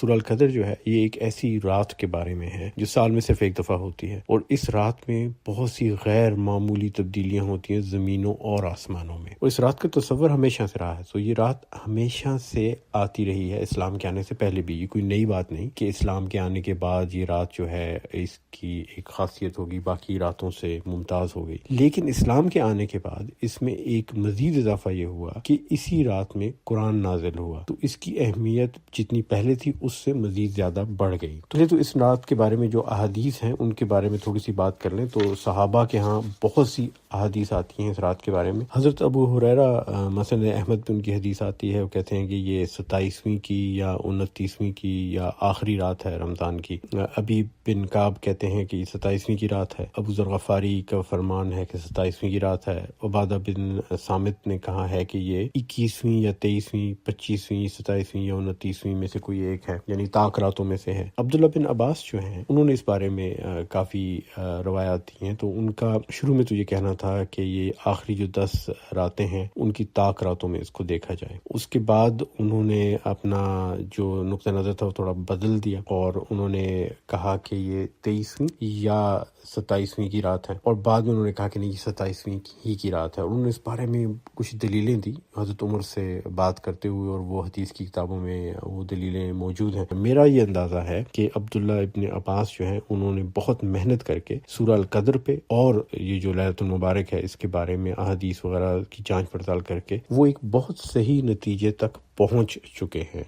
سورہ القدر جو ہے یہ ایک ایسی رات کے بارے میں ہے جو سال میں صرف ایک دفعہ ہوتی ہے، اور اس رات میں بہت سی غیر معمولی تبدیلیاں ہوتی ہیں زمینوں اور آسمانوں میں، اور اس رات کا تصور ہمیشہ سے رہا ہے۔ تو یہ رات ہمیشہ سے آتی رہی ہے اسلام کے آنے سے پہلے بھی، یہ کوئی نئی بات نہیں کہ اسلام کے آنے کے بعد یہ رات جو ہے اس کی ایک خاصیت ہوگی، باقی راتوں سے ممتاز ہو گئی۔ لیکن اسلام کے آنے کے بعد اس میں ایک مزید اضافہ یہ ہوا کہ اسی رات میں قرآن نازل ہوا، تو اس کی اہمیت جتنی پہلے تھی اس سے مزید زیادہ بڑھ گئی۔ تو اس رات کے بارے میں جو احادیث ہیں ان کے بارے میں تھوڑی سی بات کر لیں تو صحابہ کے ہاں بہت سی احادیث آتی ہیں اس رات کے بارے میں۔ حضرت ابو ہریرہ مثلا احمد بن کی حدیث آتی ہے، وہ کہتے ہیں کہ یہ 27ویں کی یا 29ویں کی یا آخری رات ہے رمضان کی۔ ابی بن کعب کہتے ہیں کہ یہ 27ویں کی رات ہے۔ ابو ذر غفاری کا فرمان ہے کہ 27ویں کی رات ہے۔ عبادہ بن صامت نے کہا ہے کہ یہ 21ویں یا 23ویں، 25ویں، 27ویں یا 29ویں میں سے کوئی ایک ہے، یعنی طاق راتوں میں سے ہے۔ عبداللہ بن عباس جو ہیں انہوں نے اس بارے میں کافی روایات دی ہیں، تو ان کا شروع میں تو یہ کہنا تھا کہ یہ آخری جو 10 راتیں ہیں ان کی طاق راتوں میں اس کو دیکھا جائے۔ اس کے بعد انہوں نے اپنا جو نقطہ نظر تھا وہ تھوڑا بدل دیا، اور انہوں نے کہا کہ یہ 23ویں یا 27ویں کی رات ہے، اور بعد میں انہوں نے کہا کہ نہیں یہ 27ویں ہی کی رات ہے، اور انہوں نے اس بارے میں کچھ دلیلیں دی حضرت عمر سے بات کرتے ہوئے، اور وہ حدیث کی کتابوں میں وہ دلیلیں موجود ہیں۔ میرا یہ اندازہ ہے کہ عبداللہ ابن عباس جو ہیں انہوں نے بہت محنت کر کے سورہ القدر پہ اور یہ جو لیلۃ المبارک ہے اس کے بارے میں احادیث وغیرہ کی جانچ پڑتال کر کے وہ ایک بہت صحیح نتیجے تک پہنچ چکے ہیں۔